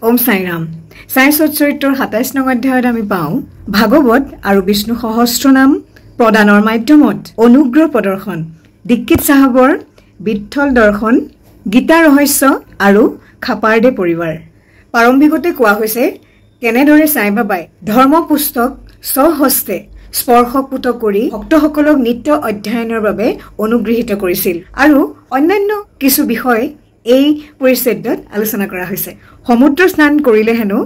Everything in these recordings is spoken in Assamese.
ওম সাইৰাম। সাই সৎচৰিত্ৰৰ ২৭ নং অধ্যায়ত আমি পাওঁ ভাগৱত আৰু বিষ্ণু সহস্ৰনাম প্ৰদানৰ মাধ্যমত অনুগ্ৰহ প্ৰদৰ্শন, দীক্ষিত চাহাবৰ বিঠল দৰ্শন, গীতা ৰহস্য আৰু খাপাৰদে পৰিবাৰ। প্ৰাৰম্ভিকতে কোৱা হৈছে কেনেদৰে সাই বাবাই ধৰ্ম পুস্তক স্বহস্তে স্পৰ্শপুত কৰি ভক্তসকলক নিত্য অধ্যয়নৰ বাবে অনুগৃহীত কৰিছিল আৰু অন্যান্য কিছু বিষয় এই পৰিচ্ছেদত আলোচনা কৰা হৈছে। সমুদ্ৰ স্নান কৰিলে হেনো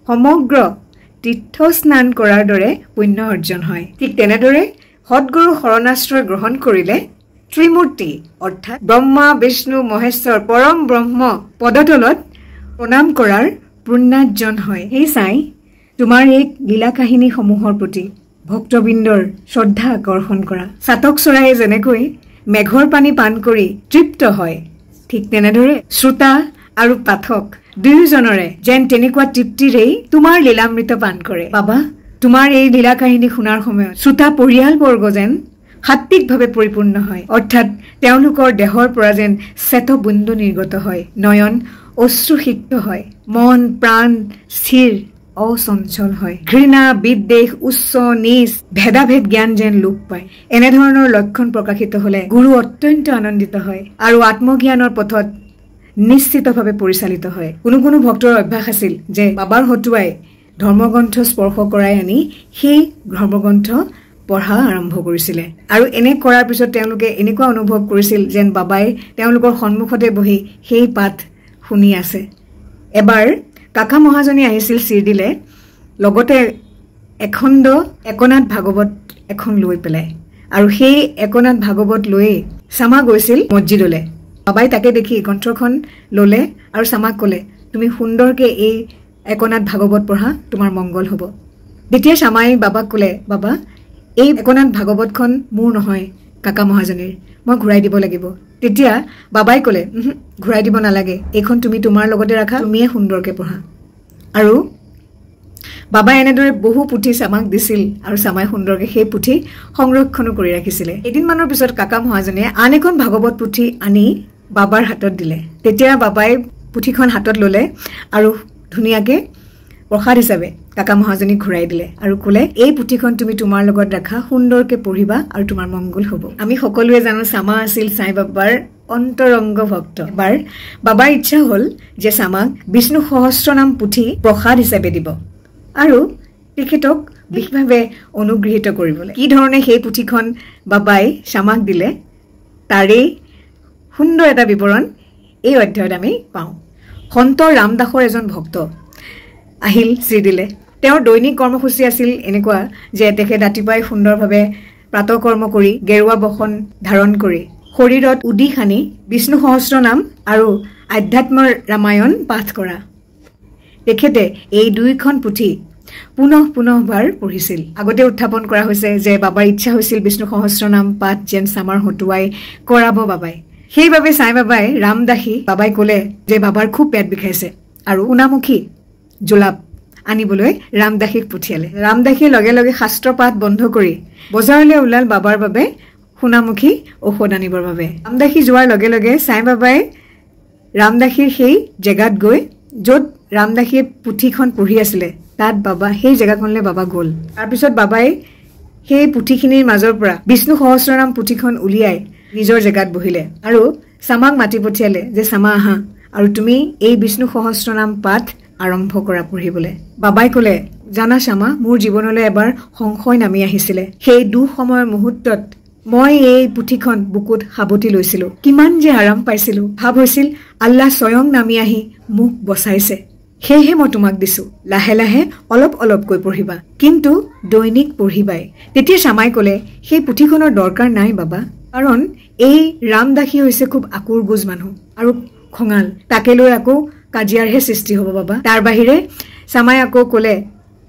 সমগ্ৰ তীৰ্থ স্নান কৰাৰ দৰে পুণ্য অৰ্জন হয়। ঠিক তেনেদৰে সৎগুৰু শৰণাশ্ৰয় গ্ৰহণ কৰিলে ত্ৰিমূৰ্তি অৰ্থাৎ ব্ৰহ্মা বিষ্ণু মহেশ্বৰ পৰম ব্ৰহ্ম পদতলত প্ৰণাম কৰাৰ পুণ্যাৰ্জন হয়। সেই চাই তোমাৰ এই লীলা কাহিনীসমূহৰ প্ৰতি ভক্তবৃন্দৰ শ্ৰদ্ধা আকৰ্ষণ কৰা। চাতক চৰায়ে যেনেকৈ মেঘৰ পানী পান কৰি তৃপ্ত হয়, ঠিক তেনেদৰে শ্ৰোতা আৰু পাঠক দুয়োজনৰে যেন তেনেকুৱা তৃপ্তিৰেই তোমাৰ লীলামৃত পান কৰে। বাবা, তোমাৰ এই লীলা কাহিনী শুনাৰ সময়ত শ্ৰোতা পৰিয়ালবৰ্গ যেন সাত্বিকভাৱে পৰিপূৰ্ণ হয়, অৰ্থাৎ তেওঁলোকৰ দেহৰ পৰা যেন শ্বেতবিন্দু নিৰ্গত হয়, নয়ন অশ্ৰুসিক্ত হয়, মন প্ৰাণ স্থিৰ অচঞ্চল হয়, ঘৃণা বিদ্বেষ উচ্চ নিচ ভেদাভেদ জ্ঞান যেন লোপ পায়। এনেধৰণৰ লক্ষণ প্ৰকাশিত হলে গুৰু অত্যন্ত আনন্দিত হয় আৰু আত্মজ্ঞানৰ পথত নিশ্চিতভাৱে পৰিচালিত হয়। কোনো কোনো ভক্তৰ অভ্যাস আছিল যে বাবাৰ হতুৱাই ধৰ্মগ্ৰন্থ স্পৰ্শ কৰাই আনি সেই ধৰ্মগ্ৰন্থ পঢ়া আৰম্ভ কৰিছিলে আৰু এনে কৰাৰ পিছত তেওঁলোকে এনেকুৱা অনুভৱ কৰিছিল যেন বাবাই তেওঁলোকৰ সন্মুখতে বহি সেই পাঠ শুনি আছে। এবাৰ কাকা মহাজনী আহিছিল চিৰদিলে, লগতে এখণ্ড একনাথ ভাগৱত এখন লৈ পেলাই, আৰু সেই একনাথ ভাগৱত লৈয়ে চামা গৈছিল মছজিদলৈ। বাবাই তাকে দেখি গ্ৰন্থখন ললে আৰু চামাক কলে, তুমি সুন্দৰকে এই একনাথ ভাগৱত পঢ়া, তোমাৰ মংগল হব। তেতিয়া চামাই বাবাক কলে, বাবা এই একনাথ ভাগৱতখন মোৰ নহয়, কাকা মহাজনীৰ, মই ঘূৰাই দিব লাগিব। তেতিয়া বাবাই কলে, ঘূৰাই দিব নালাগে, এইখন তুমি তোমাৰ লগতে ৰাখা, তুমিয়ে সুন্দৰকে পঢ়া। আৰু বাবাই এনেদৰে বহু পুথি চামাক দিছিল আৰু চামাই সুন্দৰকে সেই পুথি সংৰক্ষণো কৰি ৰাখিছিলে। এদিনমানৰ পিছত কাকা মহাজনীয়ে আন এখন ভাগৱত পুথি আনি বাবাৰ হাতত দিলে। তেতিয়া বাবাই পুথিখন হাতত ললে আৰু ধুনীয়াকে প্ৰসাদ হিচাপে কাকা মহাজনীক ঘূৰাই দিলে আৰু কলে, এই পুথিখন তুমি তোমাৰ লগত ৰাখা, সুন্দৰকে পঢ়িবা আৰু তোমাৰ মংগল হব। আমি সকলোৱে জানো চামা আছিল সাই বাবাৰ অন্তৰংগ ভক্ত। এবাৰ বাবাৰ ইচ্ছা হল যে চামাক বিষ্ণু সহস্ৰনাম পুথি প্ৰসাদ হিচাপে দিব আৰু তেখেতক বিশেষভাৱে অনুগৃহীত কৰিবলৈ। কি ধৰণে সেই পুথিখন বাবাই চামাক দিলে তাৰেই সুন্দৰ এটা বিৱৰণ এই অধ্যায়ত আমি পাওঁ। সন্ত ৰামদাসৰ এজন ভক্ত আহিল শ্ৰীদিলে। তেওঁৰ দৈনিক কৰ্মসূচী আছিল এনেকুৱা যে তেখেত ৰাতিপুৱাই সুন্দৰভাৱে প্ৰাতঃকৰ্ম কৰি গেৰুৱা বসন ধাৰণ কৰি শৰীৰত উদি সানি বিষ্ণু সহস্ৰনাম আৰু আধ্যাত্মৰ ৰামায়ণ পাঠ কৰা। তেখেতে এই দুইখন পুথি পুনঃবাৰ পঢ়িছিল। আগতে উত্থাপন কৰা হৈছে যে বাবাৰ ইচ্ছা হৈছিল বিষ্ণু সহস্ৰনাম পাঠ যেন চামাৰ হতুৱাই কৰাব বাবাই। সেইবাবে সাই বাবাই ৰামদাসী বাবাই কলে যে বাবাৰ খুব পেট বিষাইছে আৰু উনামুখী জোলাপ আনিবলৈ ৰামদাসীক পঠিয়ালে। ৰামদাসীয়ে লগে লগে শাস্ত্ৰ পাঠ বন্ধ কৰি বজাৰলৈ ওলাল বাবাৰ বাবে সোণামুখী ঔষধ আনিবৰ বাবে। ৰামদাসী যোৱাৰ লগে লগে সাই বাবাই ৰামদাসীৰ সেই জেগাত গৈ য'ত ৰামদাসীয়ে পুথিখন পঢ়ি আছিলে তাত বাবা সেই জেগাখনলৈ বাবা গ'ল। তাৰপিছত বাবাই সেই পুথিখিনিৰ মাজৰ পৰা বিষ্ণু সহস্ৰনাম পুথিখন উলিয়াই নিজৰ জেগাত বহিলে আৰু চামাক মাতি পঠিয়ালে যে চামা আহা আৰু তুমি এই বিষ্ণু সহস্ৰনাম পাঠ আৰম্ভ কৰা পঢ়িবলৈ। বাবাই কলে, জানা চামা, মোৰ জীৱনলৈ এবাৰ সংশয় নামি আহিছিলে। সেই দুঃসময়ৰ মুহূৰ্তত মই এই পুথিখন বুকুত সাৱটি লৈছিলো, কিমান যে আৰাম পাইছিলো। ভাৱ হৈছিল আল্লাহ স্বয়ং নামি আহি মোক বচাইছে। সেয়েহে মই তোমাক দিছো, লাহে লাহে অলপ অলপকৈ পঢ়িবা, কিন্তু দৈনিক পঢ়িবাই। তেতিয়া চামাই কলে, সেই পুথিখনৰ দৰকাৰ নাই বাবা, কাৰণ এই ৰামদাসী হৈছে খুব আকুৰ গুজ মানুহ আৰু খঙাল, তাকে লৈ আকৌ কাজিয়াৰহে সৃষ্টি হ'ব বাবা। তাৰ বাহিৰে চামাই আকৌ কলে,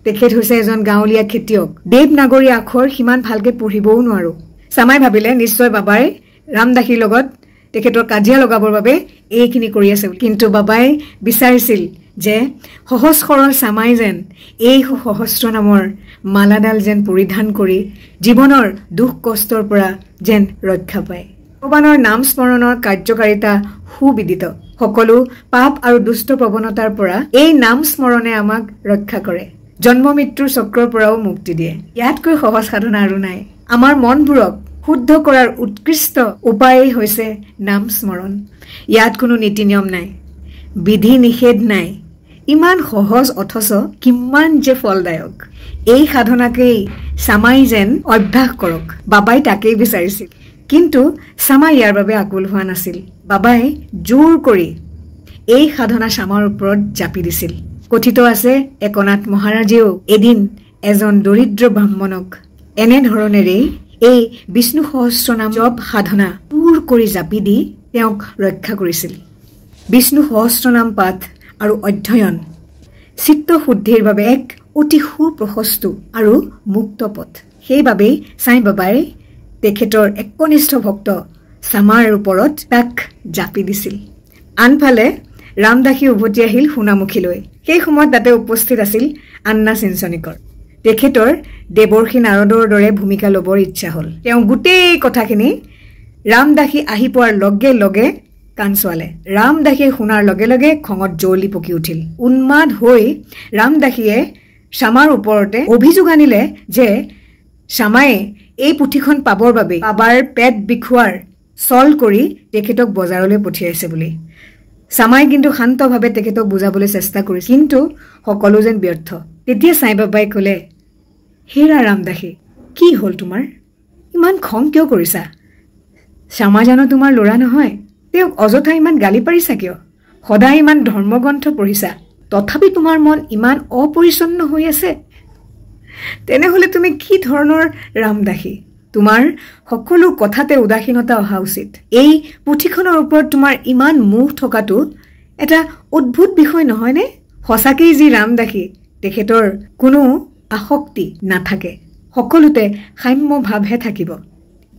তেখেত হৈছে এজন গাঁৱলীয়া খেতিয়ক, দেৱনাগৰী আখৰ সিমান ভালকে পঢ়িবও নোৱাৰো। চামাই ভাবিলে নিশ্চয় বাবাই ৰামদাসীৰ লগত তেখেতৰ কাজিয়া লগাবৰ বাবে এইখিনি কৰি আছে, কিন্তু বাবাই বিচাৰিছিল যে সহজ সৰল চামাই যেন এই সহস্ৰ নামৰ মালাডাল যেন পৰিধান কৰি জীৱনৰ দুখ কষ্টৰ পৰা যেন ৰক্ষা পায়। ভগৱানৰ নাম স্মৰণৰ কাৰ্যকাৰিতা সুবিদিত সকলো পাপ আৰু দুষ্ট প্ৰৱণতাৰ পৰা এই নাম স্মৰণে আমাক ৰক্ষা কৰে জন্ম মৃত্যুৰ চক্ৰৰ পৰাও মুক্তি দিয়ে ইয়াতকৈ সহজ সাধনা আৰু নাই আমাৰ মনবোৰক শুদ্ধ কৰাৰ উৎকৃষ্ট উপায়েই হৈছে নাম স্মৰণ ইয়াত কোনো নীতি নিয়ম নাই বিধি নিষেধ নাই ইমান সহজ অথচ কিমান যে ফলদায়ক এই সাধনাকেই সামাই যেন অভ্যাস কৰক বাবাই তাকেই বিচাৰিছিল কিন্তু সামাই ইয়াৰ বাবে আকুল হোৱা নাছিল বাবাই জোৰ কৰি এই সাধনা সামাৰ ওপৰত জাপি দিছিল কথিত আছে একনাথ মহাৰাজেও এদিন এজন দৰিদ্ৰ ব্ৰাহ্মণক এনে ধৰণেৰে এই বিষ্ণু সহস্ৰনাম জপ সাধনা জোৰ কৰি জাপি দি তেওঁক ৰক্ষা কৰিছিল বিষ্ণু সহস্ৰনাম পাঠ আৰু অধ্যয়ন চিত্ত শুদ্ধিৰ বাবে এক অতি সুপ্ৰশস্ত আৰু মুক্ত পথ সেইবাবেই সাই বাবাই তেখেতৰ একনিষ্ঠ ভক্ত সামাৰ ওপৰত তাক জাপি দিছিল আনফালে ৰামদাসী উভতি আহিল সোণামুখীলৈ সেই সময়ত তাতে উপস্থিত আছিল আন্না চিঞ্চনিকৰ তেখেতৰ দেৱৰ্ষি নাৰদৰ দৰে ভূমিকা ল'বৰ ইচ্ছা হ'ল তেওঁ গোটেই কথাখিনি ৰামদাসী আহি পোৱাৰ লগে লগে কাণ চোৱালে ৰামদাসীয়ে শুনাৰ লগে লগে খঙত জ্বলি পকি উঠিল উন্মাদ হৈ ৰামদাসীয়ে সামাৰ ওপৰতে অভিযোগ আনিলে যে সামায়ে এই পুথিখন পাবৰ বাবে বাবাৰ পেট বিখুৱাৰ চল কৰি তেখেতক বজাৰলৈ পঠিয়াইছে বুলি সামাই কিন্তু শান্তভাৱে তেখেতক বুজাবলৈ চেষ্টা কৰিছিল কিন্তু সকলো যেন ব্যৰ্থ তেতিয়া সাই বাবাই ক'লে হেৰা ৰামদাসী কি হ'ল তোমাৰ ইমান খং কিয় কৰিছা সামা জানো তোমাৰ ল'ৰা নহয় তেওঁক অযথা ইমান গালি পাৰিছা কিয় সদায় ইমান ধৰ্মগ্ৰন্থ পঢ়িছা তথাপি তোমাৰ মন ইমান অপৰিচ্ছন্ন হৈ আছে তেনেহলে তুমি কি ধৰণৰ ৰামদাসী তোমাৰ সকলো কথাতে উদাসীনতা অহা উচিত এই পুথিখনৰ ওপৰত তোমাৰ ইমান মোহ থকাটো এটা অদ্ভুত বিষয় নহয়নে সঁচাকৈ যি ৰামদাসী তেখেতৰ কোনো আসক্তি নাথাকে সকলোতে সাম্য ভাৱহে থাকিব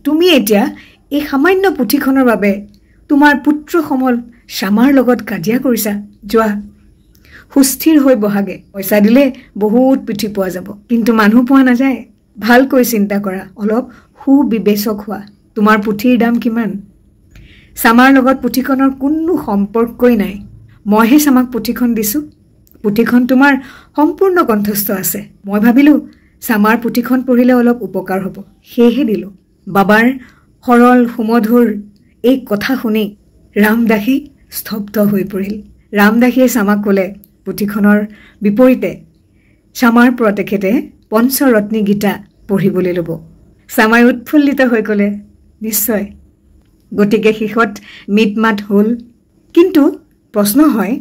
তুমি এতিয়া এই সামান্য পুথিখনৰ বাবে তোমাৰ পুত্ৰ সমল সামাৰ লগত কাজিয়া কৰিছা যোৱা সুস্থিৰ হৈ বহাগে পইচা দিলে বহুত পুথি পোৱা যাব কিন্তু মানুহ পোৱা নাযায় ভালকৈ চিন্তা কৰা অলপ সুবিবেচক হোৱা তোমাৰ পুথিৰ দাম কিমান সামাৰ লগত পুথিখনৰ কোনো সম্পৰ্কই নাই মইহে সামাক পুথিখন দিছো পুথিখন তোমাৰ সম্পূৰ্ণ কণ্ঠস্থ আছে মই ভাবিলো সামাৰ পুথিখন পঢ়িলে অলপ উপকাৰ হ'ব সেয়েহে দিলো বাবাৰ সৰল সুমধুৰ এই কথা শুনি ৰামদাসী স্তব্ধ হৈ পৰিল ৰামদাসীয়ে সামাক ক'লে পুথিখনৰ বিপৰীতে সামাৰ পৰা তেখেতে পঞ্চৰত্নী গীতা পঢ়িবলৈ ল'ব সামাই উৎফুল্লিত হৈ ক'লে নিশ্চয় গতিকে শেষত মিটমাট হ'ল কিন্তু প্ৰশ্ন হয়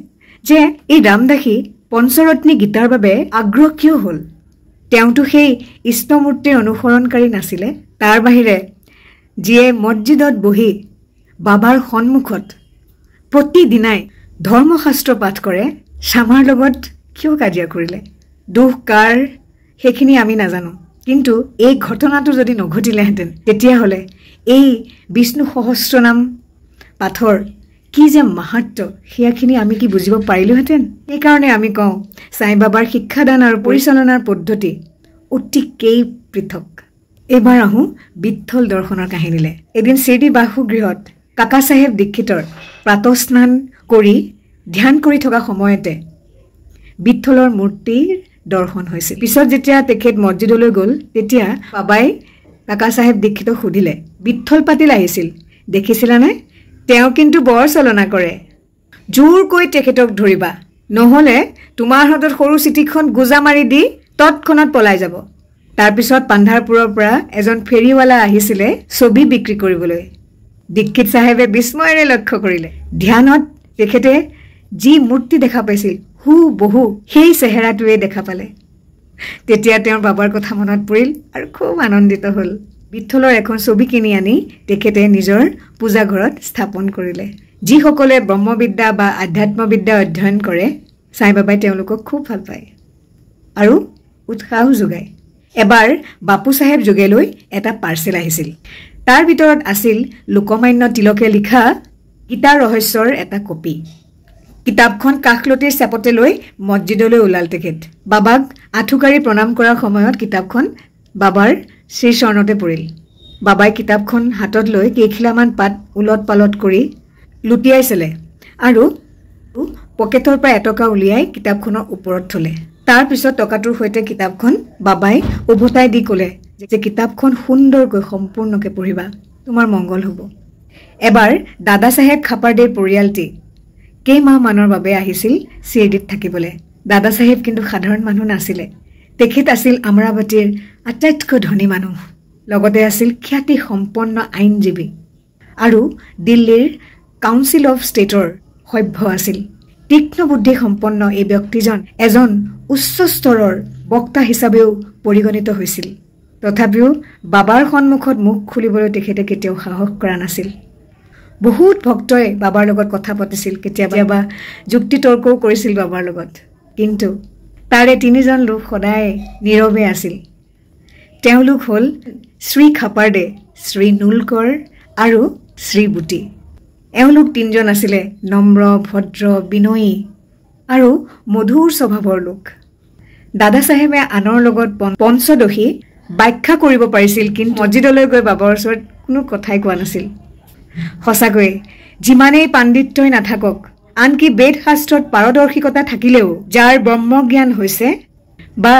যে এই ৰামদাসী পঞ্চৰত্নী গীতাৰ বাবে আগ্ৰহ কিয় হ'ল তেওঁতো সেই ইষ্টমূৰ্তিৰ অনুসৰণকাৰী নাছিলে তাৰ বাহিৰে যিয়ে মছজিদত বহি বাবাৰ সন্মুখত প্ৰতিদিনাই ধৰ্মশাস্ত্ৰ পাঠ কৰে সামাৰ লগত কিয় কাজিয়া কৰিলে দুখ কাৰ সেইখিনি আমি নাজানো কিন্তু এই ঘটনাটো যদি নঘটিলেহেঁতেন তেতিয়াহ'লে এই বিষ্ণু সহস্ৰনাম পাঠৰ কি যে মাহাত্ম্য সেয়াখিনি আমি কি বুজিব পাৰিলোহেঁতেন সেইকাৰণে আমি কওঁ সাই বাবাৰ শিক্ষাদান আৰু পৰিচালনাৰ পদ্ধতি অতিকেই পৃথক এবাৰ আহোঁ বিঠ্ঠল দৰ্শনৰ কাহিনীলে এদিন শ্ৰীদি বাসুগৃহত কাকা চাহেব দীক্ষিতৰ প্ৰাতঃস্নান কৰি ধ্যান কৰি থকা সময়তে বিঠ্ঠলৰ মূৰ্তিৰ দৰ্শন হৈছিল পিছত যেতিয়া তেখেত মছজিদলৈ গ'ল তেতিয়া বাবাই কাকা চাহেব দীক্ষিতক সুধিলে বিঠ্ঠল পাতিল আহিছিল দেখিছিলানে তেওঁ কিন্তু বৰ চলনা কৰে জোৰকৈ তেখেতক ধৰিবা নহ'লে তোমাৰ হাতত সৰু চিঠিখন গোজা মাৰি দি তৎক্ষণাত পলাই যাব তাৰপিছত পান্ধাৰপুৰৰ পৰা এজন ফেৰীৱালা আহিছিলে ছবি বিক্ৰী কৰিবলৈ দীক্ষিত চাহেবে বিস্ময়েৰে লক্ষ্য কৰিলে ধ্যানত তেখেতে যি মূৰ্তি দেখা পাইছিল বহু সেই চেহেৰাটোৱে দেখা পালে তেতিয়া তেওঁৰ বাবাৰ কথা মনত পৰিল আৰু খুব আনন্দিত হ'ল বিঠ্ঠলৰ এখন ছবি কিনি আনি তেখেতে নিজৰ পূজাঘৰত স্থাপন কৰিলে যিসকলে ব্ৰহ্মবিদ্যা বা আধ্যাত্মবিদ্যা অধ্যয়ন কৰে সাই বাবাই তেওঁলোকক খুব ভাল পায় আৰু উৎসাহ যোগায় এবাৰ বাপু চাহেব যোগেলৈ এটা পাৰ্চেল আহিছিল তাৰ ভিতৰত আছিল লোকমান্য তিলকে লিখা গীতা ৰহস্যৰ এটা কপি কিতাপখন কাখলতিৰ চেপতে লৈ মছজিদলৈ ওলাল তেখেত বাবাক আঁঠুকাৰি প্ৰণাম কৰাৰ সময়ত কিতাপখন বাবাৰ শ্ৰীচৰণতে পৰিল বাবাই কিতাপখন হাতত লৈ কেইখিলামান পাত উলট পালট কৰি লুটিয়াইছিলে আৰু পকেটৰ পৰা এটকা উলিয়াই কিতাপখনৰ ওপৰত থলে। তাৰ পিছত টকাটোৰ সৈতে কিতাপখন বাবাই উভতাই দি ক'লে যে কিতাপখন সুন্দৰকৈ সম্পূৰ্ণকৈ পঢ়িবা, তোমাৰ মংগল হ'ব। এবাৰ দাদা চাহেব খাপাৰদেৰ পৰিয়ালটি কেইমাহমানৰ বাবে আহিছিল চিৰদিত থাকিবলৈ। দাদা চাহেব কিন্তু সাধাৰণ মানুহ নাছিলে। তেখেত আছিল আমৰাৱতীৰ আটাইতকৈ ধনী মানুহ, লগতে আছিল খ্যাতি সম্পন্ন আইনজীৱী আৰু দিল্লীৰ কাউন্সিল অফ ষ্টেটৰ সভ্য আছিল। তীক্ষ্ণ বুদ্ধি সম্পন্ন এই ব্যক্তিজন এজন উচ্চ স্তৰৰ বক্তা হিচাপেও পৰিগণিত হৈছিল। তথাপিও বাবাৰ সন্মুখত মুখ খুলিবলৈ তেখেতে কেতিয়াও সাহস কৰা নাছিল। বহুত ভক্তই বাবাৰ লগত কথা পাতিছিল, কেতিয়াবা যুক্তি তৰ্কও কৰিছিল বাবাৰ লগত, কিন্তু তাৰে তিনিজন লোক সদায় নীৰৱে আছিল। তেওঁলোক হ'ল শ্ৰী খাপাৰদে, শ্ৰী নুলকৰ আৰু শ্ৰী বুটি। এওঁলোক তিনিজন আছিলে নম্ৰ, ভদ্ৰ, বিনয়ী আৰু মধুৰ স্বভাৱৰ লোক। দাদা চাহেবে আনৰ লগত পঞ্চদশী ব্যাখ্যা কৰিব পাৰিছিল, কিন্তু মছজিদলৈ গৈ বাবাৰ ওচৰত কোনো কথাই কোৱা নাছিল। সঁচাকৈয়ে যিমানেই পাণ্ডিত্যই নাথাকক, আনকি বেদ শাস্ত্ৰত পাৰদৰ্শিকতা থাকিলেও যাৰ ব্ৰহ্মজ্ঞান হৈছে বা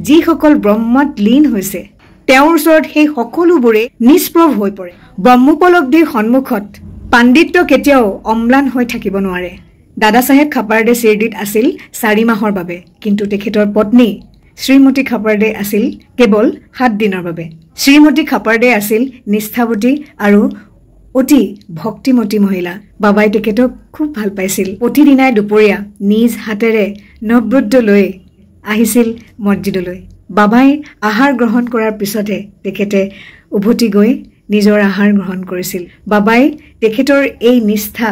যিসকল ব্ৰহ্মত লীন হৈছে, তেওঁৰ ওচৰত সেই সকলোবোৰে নিষ্প্ৰভ হৈ পৰে। ব্ৰহ্মোপলব্ধিৰ সন্মুখত পাণ্ডিত্য কেতিয়াও অম্লান হৈ থাকিব নোৱাৰে। দাদা চাহেব খাপাৰদে চিৰদিত আছিল 4 মাহৰ বাবে, কিন্তু তেখেতৰ পত্নী শ্ৰীমতী খাপাৰদে আছিল কেৱল 7 দিনৰ বাবে। শ্ৰীমতী খাপাৰদে আছিল নিষ্ঠাৱতী আৰু অতি ভক্তিমতী মহিলা। বাবাই তেখেতক খুব ভাল পাইছিল। প্ৰতিদিনাই দুপৰীয়া নিজ হাতেৰে নৈবেদ্য লৈ আহিছিল মছজিদলৈ। বাবাই আহাৰ গ্ৰহণ কৰাৰ পিছতহে তেখেতে উভতি গৈ নিজৰ আহাৰ গ্ৰহণ কৰিছিল। বাবাই তেখেতৰ এই নিষ্ঠা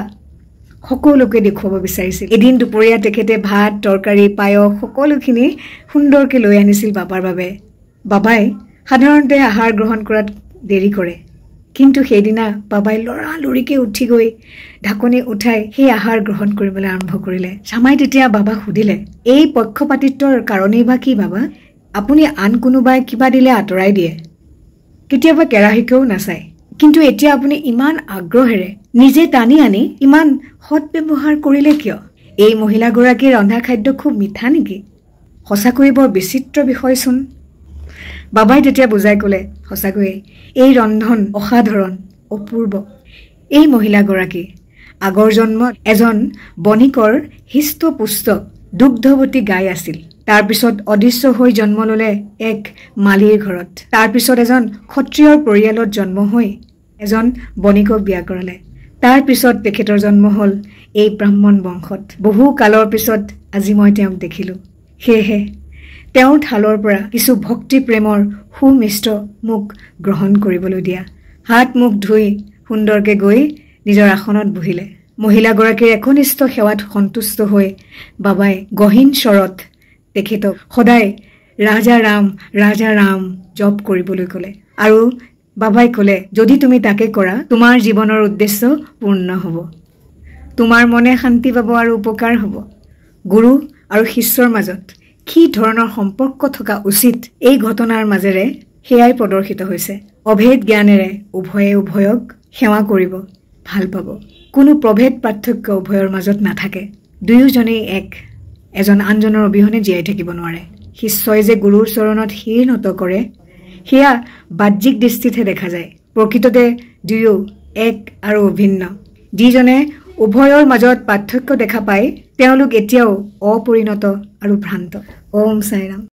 সকলোকে দেখুৱাব বিচাৰিছিল। এদিন দুপৰীয়া তেখেতে ভাত, তৰকাৰী, পায়স সকলোখিনি সুন্দৰকৈ লৈ আনিছিল বাবাৰ বাবে। বাবাই সাধাৰণতে আহাৰ গ্ৰহণ কৰাত দেৰি কৰে, কিন্তু সেইদিনা বাবাই লৰালৰিকৈ উঠি গৈ ঢাকনি উঠাই সেই আহাৰ গ্ৰহণ কৰিবলৈ আৰম্ভ কৰিলে। চামাই তেতিয়া বাবাক সুধিলে, এই পক্ষপাতিত্বৰ কাৰণেই বা কি বাবা? আপুনি আন কোনোবাই কিবা দিলে আঁতৰাই দিয়ে, কেতিয়াবা কেৰাহীকেও নাচায়, কিন্তু এতিয়া আপুনি ইমান আগ্ৰহেৰে নিজে টানি আনি ইমান সৎ ব্যৱহাৰ কৰিলে কিয়? এই মহিলাগৰাকীৰ ৰন্ধা খাদ্য খুব মিঠা নেকি? সঁচাকৈয়ে বৰ বিচিত্ৰ বিষয়চোন। বাবাই তেতিয়া বুজাই ক'লে, সঁচাকৈয়ে এই ৰন্ধন অসাধাৰণ, অপূৰ্ব। এই মহিলাগৰাকী আগৰ জন্মত এজন বণিকৰ হৃষ্টপুষ্ট দুগ্ধৱতী গাই আছিল। তাৰপিছত অদৃশ্য হৈ জন্ম ল'লে এক মালীৰ ঘৰত। তাৰপিছত এজন ক্ষত্ৰিয়ৰ পৰিয়ালত জন্ম হৈ এজন বণিকক বিয়া কৰালে। তাৰপিছত তেখেতৰ জন্ম হ'ল এই ব্ৰাহ্মণ বংশত। বহু কালৰ পিছত আজি মই তেওঁক দেখিলোঁ। সেয়েহে তেওঁৰ থালৰ পৰা কিছু ভক্তি প্ৰেমৰ সুমিষ্ট মোক গ্ৰহণ কৰিবলৈ দিয়া। হাত মুখ ধুই সুন্দৰকৈ গৈ নিজৰ আসনত বহিলে। মহিলাগৰাকীৰ একনিষ্ঠ সেৱাত সন্তুষ্ট হৈ বাবাই গহীন স্বৰত তেখেতক সদায় ৰাজা ৰাম জপ কৰিবলৈ ক'লে। আৰু বাবাই ক'লে, যদি তুমি তাকে কৰা, তোমাৰ জীৱনৰ উদ্দেশ্য পূৰ্ণ হ'ব, তোমাৰ মনে শান্তি পাব আৰু উপকাৰ হ'ব। গুৰু আৰু শিষ্যৰ মাজত কি ধৰণৰ সম্পৰ্ক থকা উচিত, এই ঘটনাৰ মাজেৰে সেয়াই প্ৰদৰ্শিত হৈছে। অভেদ জ্ঞানেৰে উভয়ে উভয়ক সেৱা কৰিব, ভাল পাব। কোনো প্ৰভেদ পাৰ্থক্য উভয়ৰ মাজত নাথাকে। দুয়োজনেই এক, এজন আনজনৰ অবিহনে জীয়াই থাকিব নোৱাৰে। শিষ্যই যে গুৰুৰ চৰণত শিৰ নত কৰে, সেয়া বাহ্যিক দৃষ্টিতহে দেখা যায়। প্ৰকৃততে দুয়ো এক আৰু অভিন্ন। যিজনে উভয়ৰ মাজত পাৰ্থক্য দেখা পায়, তেওঁলোক এতিয়াও অপৰিণত আৰু ভ্ৰান্ত। ওম সাইৰাম।